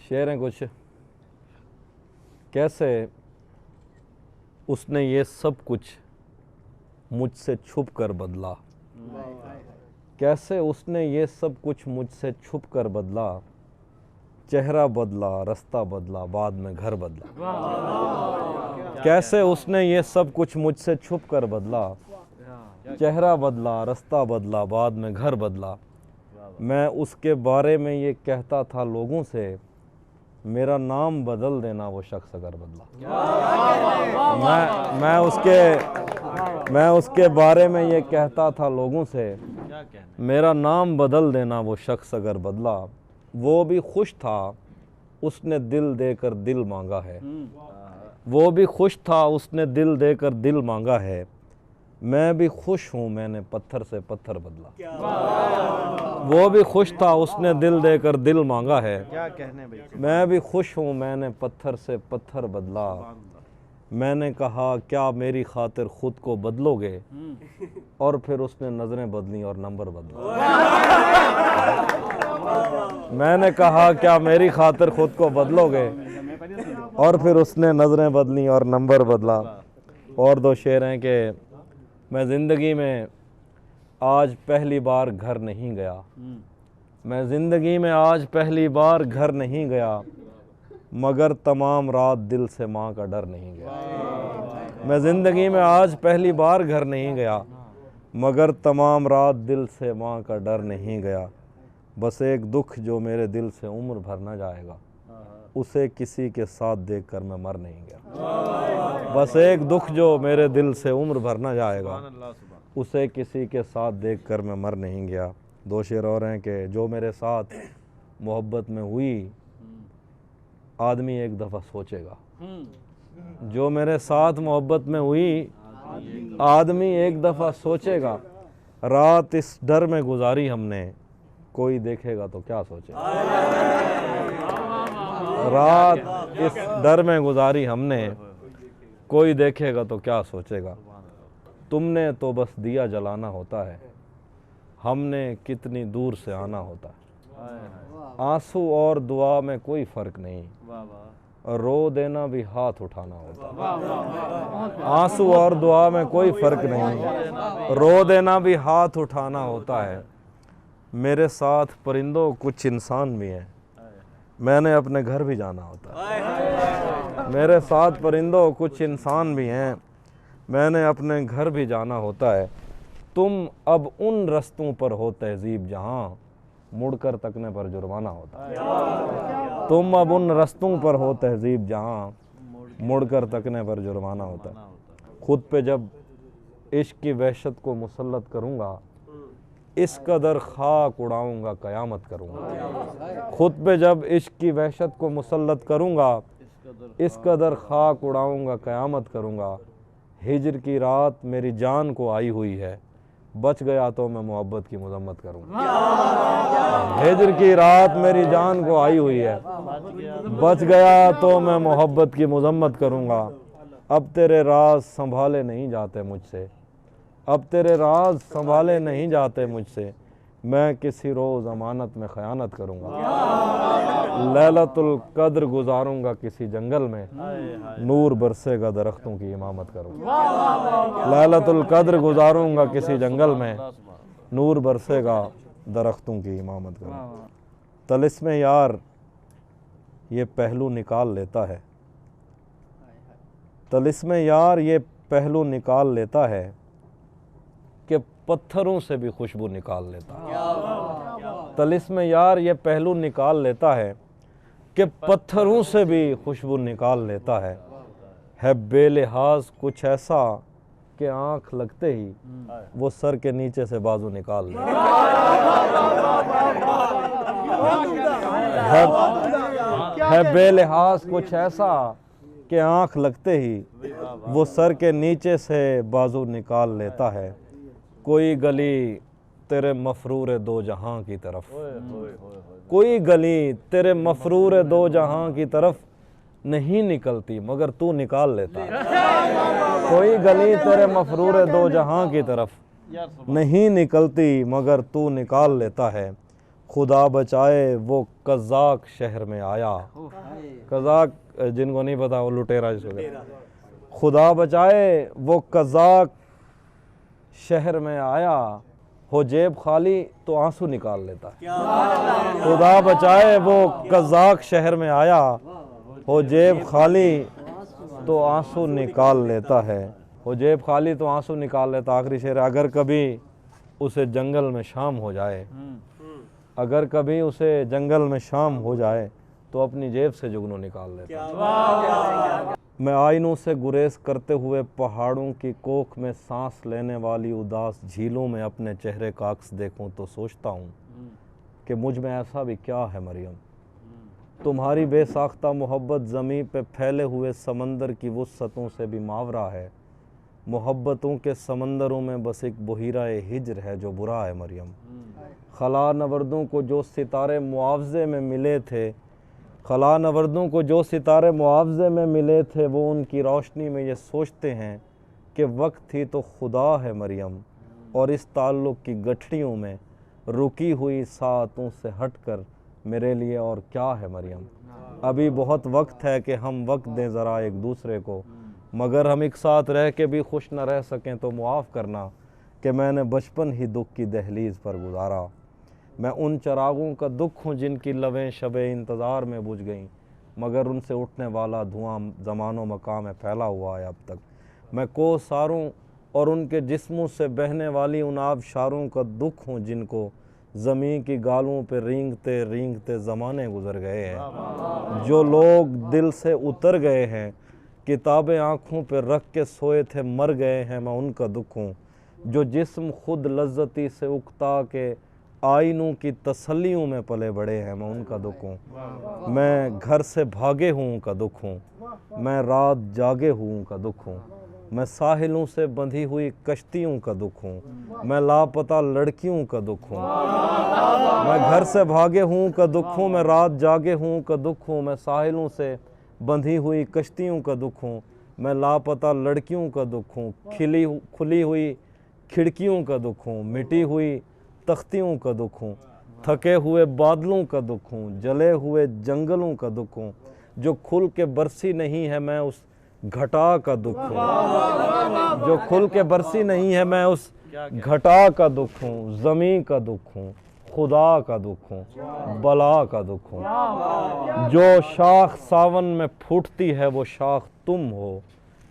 शेर हैं कुछ। कैसे उसने ये सब कुछ मुझसे छुप कर बदला, कैसे उसने ये सब कुछ मुझसे छुप कर बदला, चेहरा बदला, रास्ता बदला, बाद में घर बदला। कैसे उसने ये सब कुछ मुझसे छुप कर बदला, चेहरा बदला, रास्ता बदला, बाद में घर बदला। मैं उसके बारे में ये कहता था लोगों से, मेरा नाम बदल देना वो शख्स अगर बदला। मैं उसके बारे में ये कहता था लोगों से, मेरा नाम बदल देना वो शख्स अगर बदला। वो भी खुश था उसने दिल देकर दिल मांगा है, वो भी खुश था उसने दिल देकर दिल मांगा है। मैं भी खुश हूँ मैंने पत्थर से पत्थर बदला। वो भी खुश था उसने दिल देकर दिल मांगा है। क्या कहने भाई। मैं भी खुश हूँ मैंने पत्थर से पत्थर बदला। मैंने कहा क्या मेरी खातिर खुद को बदलोगे, और फिर उसने नजरें बदली और नंबर बदला। मैंने कहा क्या मेरी खातिर खुद को बदलोगे, और फिर उसने नजरें बदली और नंबर बदला। और दो शेर हैं कि मैं ज़िंदगी में आज पहली बार घर नहीं गया, मैं ज़िंदगी में आज पहली बार घर नहीं गया, मगर तमाम रात दिल से माँ का डर नहीं गया। मैं ज़िंदगी में आज पहली बार घर नहीं गया, मगर तमाम रात दिल से माँ का डर नहीं गया। बस एक दुख जो मेरे दिल से उम्र भर न जाएगा, उसे किसी के साथ देखकर मैं मर नहीं गया। बस एक दुख जो मेरे दिल से उम्र भर न जाएगा, उसे किसी के साथ देखकर मैं मर नहीं गया। दो शेर और हैं कि जो मेरे साथ मोहब्बत में हुई, आदमी एक दफ़ा सोचेगा। जो मेरे साथ मोहब्बत में हुई, आदमी एक दफ़ा सोचेगा। रात इस डर में गुजारी हमने, कोई देखेगा तो क्या सोचेगा। रात इस डर में गुजारी हमने, कोई देखेगा तो क्या सोचेगा। तुमने तो बस दिया जलाना होता है, हमने कितनी दूर से आना होता है। आंसू और दुआ में कोई फ़र्क नहीं, रो देना भी हाथ उठाना होता है। आंसू और दुआ में कोई फ़र्क नहीं, रो देना भी हाथ उठाना होता है। मेरे साथ परिंदों कुछ इंसान भी हैं, मैंने अपने घर भी जाना होता है। मेरे साथ परिंदों कुछ इंसान भी हैं, मैंने अपने घर भी जाना होता है। तुम अब उन रस्तों पर हो तहज़ीब जहाँ मुड़कर तकने पर जुर्माना होता है। तुम अब उन रस्तों पर हो तहज़ीब जहाँ मुड़कर तकने पर जुर्माना होता है। खुद पे जब इश्क की वहशत को मुसल्लत करूँगा, इस कदर खाक उड़ाऊँगा क़यामत करूँगा। खुद पे जब इश्क की वहशत को मुसल्लत करूँगा, इस कदर खाक उड़ाऊँगा क़यामत करूँगा। हिज्र की रात मेरी जान को आई हुई है, बच गया तो मैं मोहब्बत की मज़म्मत करूँगा। हिज्र की रात मेरी जान को आई हुई है, बच गया तो मैं मोहब्बत की मज़म्मत करूँगा। अब तेरे राज संभाले नहीं जाते मुझसे, अब तेरे राज संभाले नहीं जाते मुझसे, मैं किसी रोज़ अमानत में ख़यानत करूँगा। लैलतुल कद्र गुजारूँगा किसी जंगल में, नूर बरसेगा दरख्तों की इमामत करूँगा। लैलतुल कद्र गुजारूँगा किसी जंगल में, नूर बरसेगा दरख्तों की इमामत करूँगा। तलिस्मे यार ये पहलू निकाल लेता है, तलिस्मे यार ये पहलू निकाल लेता है कि पत्थरों से भी खुशबू निकाल लेता है। तलिस्मे यार ये पहलू निकाल लेता है कि पत्थरों से भी खुशबू निकाल लेता है बेलिहाज कुछ ऐसा कि आँख लगते ही वो सर के नीचे से बाजू निकाल लेता है बेलिहाज कुछ ऐसा कि आँख लगते ही वो सर के नीचे से बाजू निकाल लेता है। कोई गली तेरे मफरूर दो जहां की तरफ, कोई गली तेरे मफरूर दो जहां की तरफ नहीं निकलती मगर तू निकाल लेता है। कोई गली तेरे मफरूर दो जहां की तरफ नहीं निकलती मगर तू निकाल लेता है। खुदा बचाए वो कज़ाक शहर में आया। कज़ाक जिनको नहीं पता वो लुटेरा जिसको कहते हैं। खुदा बचाए वो कज़ाक शहर में आया, हो जेब खाली तो आंसू निकाल लेता है। खुदा बचाए वो कज़ाक शहर में आया, हो जेब खाली तो आंसू निकाल लेता है। हो जेब खाली तो आंसू निकाल लेता। आखिरी शेर, अगर कभी उसे जंगल में शाम हो जाए, अगर कभी उसे जंगल में शाम हो जाए तो अपनी जेब से जुगनू निकाल लेता। मैं आइनों से गुरेज करते हुए पहाड़ों की कोख में सांस लेने वाली उदास झीलों में अपने चेहरे का अक्स देखूं तो सोचता हूँ कि मुझ में ऐसा भी क्या है मरियम। तुम्हारी बेसाख्ता मोहब्बत ज़मीं पे फैले हुए समंदर की वुस्सतों से भी मावरा है। मोहब्बतों के समंदरों में बस एक बहिरा-ए हिज्र है जो बुरा है मरियम। खला नवर्दों को जो सितारे मुआवजे में मिले थे, खला नवर्दों को जो सितारे मुआवजे में मिले थे, वो उनकी रोशनी में ये सोचते हैं कि वक्त थी तो खुदा है मरियम। और इस ताल्लुक़ की गठरियों में रुकी हुई सातों से हटकर मेरे लिए और क्या है मरियम। अभी बहुत वक्त है कि हम वक्त दें ज़रा एक दूसरे को, मगर हम एक साथ रह के भी खुश न रह सकें तो मुआफ़ करना कि मैंने बचपन ही दुख की दहलीज़ पर गुजारा। मैं उन चरागों का दुख हूँ जिनकी लवें शबे इंतज़ार में बुझ गईं, मगर उनसे उठने वाला धुआं ज़मानो मकाम में फैला हुआ है अब तक। मैं कोसारों और उनके जिस्मों से बहने वाली उन आबशारों का दुख हूँ जिनको ज़मीं की गालों पे रेंगते रेंगते ज़माने गुज़र गए हैं। जो लोग दिल से उतर गए हैं, किताबें आँखों पे रख के सोए थे मर गए हैं, मैं उनका दुख हूँ। जो जिस्म खुद लज्जती से उकता के आइनों की तसल्लियों में पले बड़े हैं, मैं उनका दुख हूँ। मैं घर से भागे हूँ उनका दुख हूँ, मैं रात जागे हूँ उनका दुख हूँ। मैं साहिलों से बंधी हुई कश्तियों का दुख हूँ, मैं लापता लड़कियों का दुख हूँ। मैं घर से भागे हूँ का दुख हूँ, मैं रात जागे हूँ का दुख हूँ। मैं साहिलों से बंधी हुई कश्तियों का दुख हूँ, मैं लापता लड़कियों का दुख हूँ। खुली हुई खिड़कियों का दुख हूँ, मिटी हुई तख्तियों का दुख हूँ। थके हुए बादलों का दुख हूँ, जले हुए जंगलों का दुख हूँ। जो खुल के बरसी नहीं है मैं उस घटा का दुख हूँ। जो खुल के बरसी नहीं है मैं उस घटा का दुख हूँ। ज़मीं का दुख हूँ, खुदा का दुख हूँ, बला का दुख हूँ। जो शाख सावन में फूटती है वो शाख तुम हो,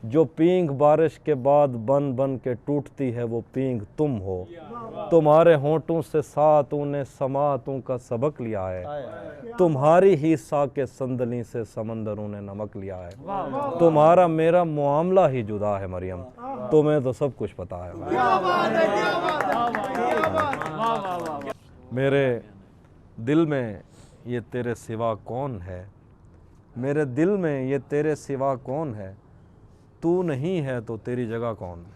जो पींग बारिश के बाद बन बन के टूटती है वो पींग तुम हो। तुम्हारे होंठों से सातों ने समातों का सबक लिया है, तुम्हारी ही साके संदली से समंदरों ने नमक लिया है। तुम्हारा मेरा मामला ही जुदा है मरियम, तुम्हें तो सब कुछ पता है। मेरे दिल में ये तेरे सिवा कौन है, मेरे दिल में ये तेरे सिवा कौन है, तू नहीं है तो तेरी जगह कौन है।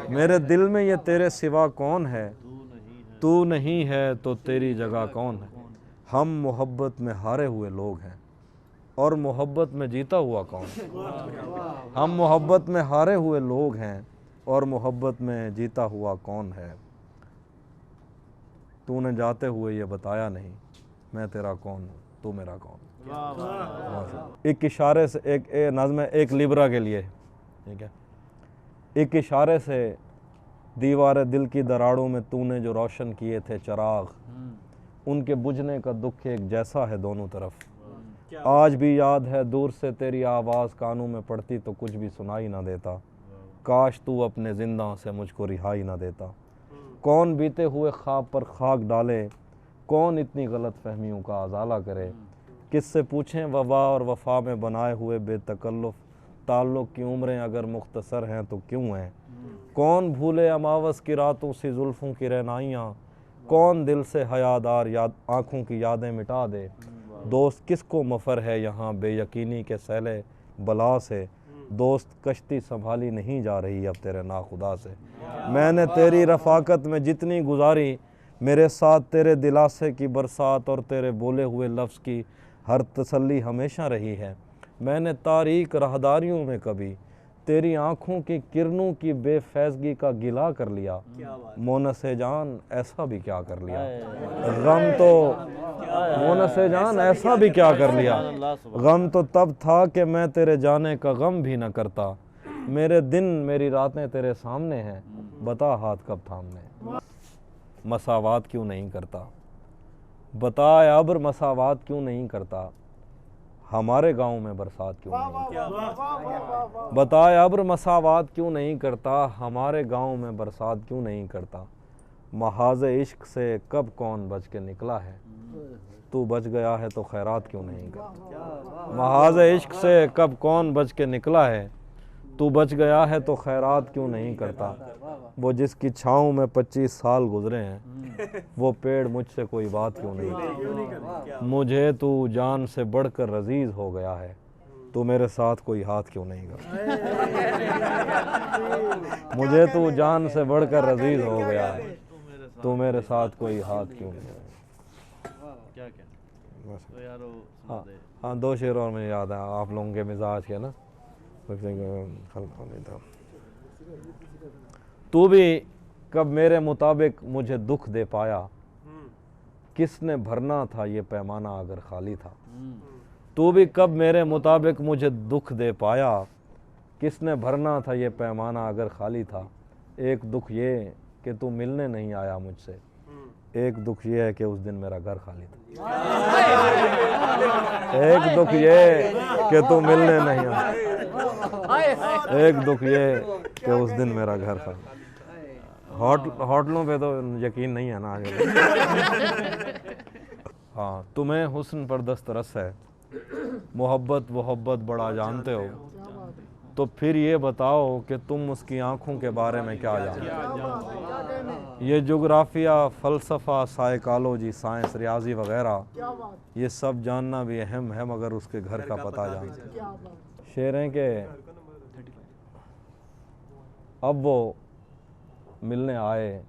मेरे दिल में ये तेरे सिवा कौन है, तू नहीं है तो तेरी जगह कौन है। हम मोहब्बत में हारे हुए लोग हैं और मोहब्बत में जीता हुआ कौन है। हम मोहब्बत में हारे हुए लोग हैं और मोहब्बत में जीता हुआ कौन है। तूने जाते हुए ये बताया नहीं, मैं तेरा कौन हूँ, तू मेरा कौन। एक इशारे से एक नज़्म है एक लिब्रा के लिए, ठीक है। एक इशारे से दीवार दिल की दरारों में तूने जो रोशन किए थे चिराग, उनके बुझने का दुख एक जैसा है दोनों तरफ। आज भी याद है दूर से तेरी आवाज़ कानों में पड़ती तो कुछ भी सुनाई ना देता, काश तू अपने जिंदा से मुझको रिहाई ना देता। कौन बीते हुए ख्वाब पर खाक डाले, कौन इतनी गलत फहमियों का अजाला करे। किससे पूछें वफा और वफा में बनाए हुए बेतकल्लुफ़ ताल्लुक़ की उम्रें अगर मुख्तसर हैं तो क्यों हैं। कौन भूले अमावस की रातों सी जुल्फ़ों की रहनाइयाँ, कौन दिल से हयादार याद आँखों की यादें मिटा दे। दोस्त किसको मफ़र है यहाँ बेयकीनी के सैले बला से, दोस्त कश्ती संभाली नहीं जा रही अब तेरे नाखुदा से। मैंने तेरी रफ़ाकत में जितनी गुजारी, मेरे साथ तेरे दिलासे की बरसात और तेरे बोले हुए लफ्ज़ की हर तसल्ली हमेशा रही है। मैंने तारीक राहदारियों में कभी तेरी आंखों की किरणों की बेफैजगी का गिला कर लिया, मोनसे जान ऐसा भी क्या कर लिया। गम तो मोनसे जान ऐसा भी क्या कर लिया। गम तो तब था कि मैं तेरे जाने का गम भी न करता। मेरे दिन मेरी रातें तेरे सामने हैं, बता हाथ कब थामने। मसावात क्यों नहीं करता, बता अब्र मसावात क्यों नहीं करता। हमारे गांव में बरसात क्यों नहीं करता। बताए अब्र मसावात क्यों नहीं करता, हमारे गांव में बरसात क्यों नहीं करता। महाज इश्क से कब कौन बच के निकला है, तू बच गया है तो खैरात क्यों नहीं करता। महाज इश्क से कब कौन बच के निकला है, तू बच गया है तो खैरात क्यों नहीं करता। वो जिसकी छाँव में 25 साल गुजरे हैं, वो पेड़ मुझसे कोई बात क्यों नहीं करता। मुझे तू जान से बढ़कर अजीज हो गया है, तू मेरे साथ कोई हाथ क्यों नहीं करता। मुझे तू जान से बढ़कर अजीज हो गया है, तू मेरे साथ कोई हाथ क्यों नहीं करता। हाँ हाँ, 2 शेर और मुझे याद है आप लोगों के मिजाज के ना। तू भी कब मेरे मुताबिक मुझे दुख दे पाया, किसने भरना था ये पैमाना अगर खाली था। तू भी कब मेरे मुताबिक मुझे दुख दे पाया, किसने भरना था ये पैमाना अगर खाली था। एक दुख ये कि तू मिलने नहीं आया मुझसे, एक दुख ये है कि उस दिन मेरा घर खाली था। एक दुख ये कि तू मिलने नहीं आया, एक दुख ये कि उस दिन मेरा घर खाली। होटलों पे तो यकीन नहीं है ना आगे। हाँ, तुम्हें हुस्न पर दस्तरस है, मोहब्बत वोहब्बत बड़ा जानते हो, तो फिर ये बताओ कि तुम उसकी आंखों के बारे में क्या जानते हो। ये जोग्राफिया, फ़लसफ़ा, साइकोलॉजी, साइंस, रियाजी वगैरह ये सब जानना भी अहम है, मगर उसके घर का पता जानते हैं। शेर हैं कि अब वो मिलने आए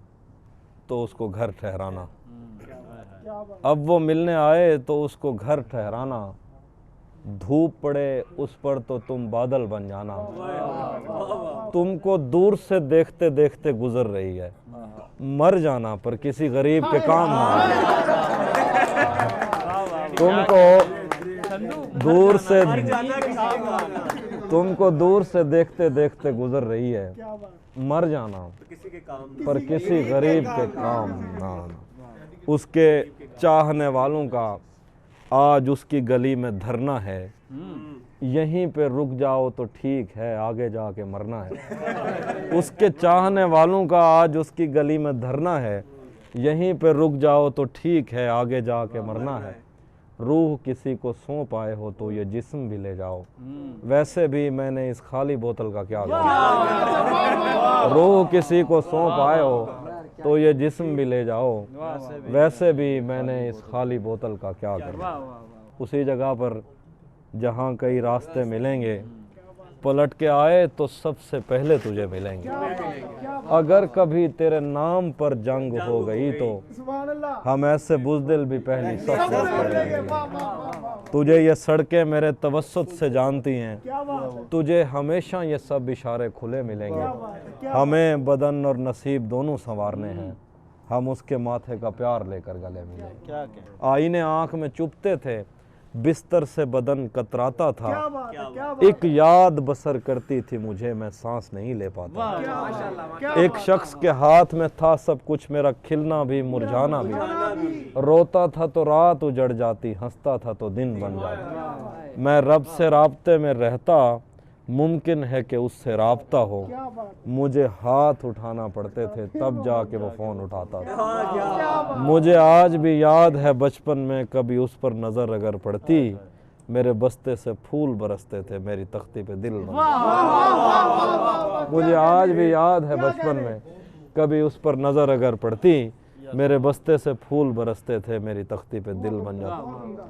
तो उसको घर ठहराना, अब वो मिलने आए तो उसको घर ठहराना। धूप पड़े उस पर तो तुम बादल बन जाना, तुमको दूर से देखते देखते गुजर रही है। मर जाना पर किसी गरीब के काम ना आए। तुमको दूर से देखते देखते गुजर रही है, मर जाना पर किसी गरीब के काम ना आना। उसके चाहने वालों का आज उसकी गली में धरना है, यहीं पे रुक जाओ तो ठीक है, आगे जाके मरना है। उसके चाहने वालों का आज उसकी गली में धरना है, यहीं पे रुक जाओ तो ठीक है, आगे जाके मरना है। रूह किसी को सौंप आए हो तो ये जिस्म भी ले जाओ, वैसे भी मैंने इस खाली बोतल का क्या करना। रूह किसी को सौंप आए हो तो ये जिस्म भी ले जाओ, वैसे भी मैंने इस खाली बोतल का क्या करना। उसी जगह पर जहाँ कई रास्ते मिलेंगे, पलट के आए तो सबसे पहले तुझे मिलेंगे। अगर कभी तेरे नाम पर जंग हो गई तो हम ऐसे बुज़दिल भी पहली सफ करेंगे। तुझे ये सड़कें मेरे तवस्सुत से जानती हैं, तुझे हमेशा ये सब इशारे खुले मिलेंगे। हमें बदन और नसीब दोनों संवारने हैं, हम उसके माथे का प्यार लेकर गले मिलेंगे। आईने आँख में चुभते थे, बिस्तर से बदन कतराता था, एक याद बसर करती थी मुझे, मैं सांस नहीं ले पाता। एक शख्स के हाथ में था सब कुछ, मेरा खिलना भी मुरझाना भी। रोता था तो रात उजड़ जाती, हंसता था तो दिन बन जाता। मैं रब से राब्ते में रहता, मुमकिन है कि उससे राब्ता हो। मुझे हाथ उठाना पड़ते थे तब जाके वो फ़ोन उठाता था। मुझे आज भी याद है बचपन में कभी उस पर नज़र अगर पड़ती, मेरे बस्ते से फूल बरसते थे, मेरी तख्ती पे दिल बन जाता। मुझे आज भी याद है बचपन में कभी उस पर नज़र अगर पड़ती, मेरे बस्ते से फूल बरसते थे, मेरी तख्ती पे दिल बन जाता।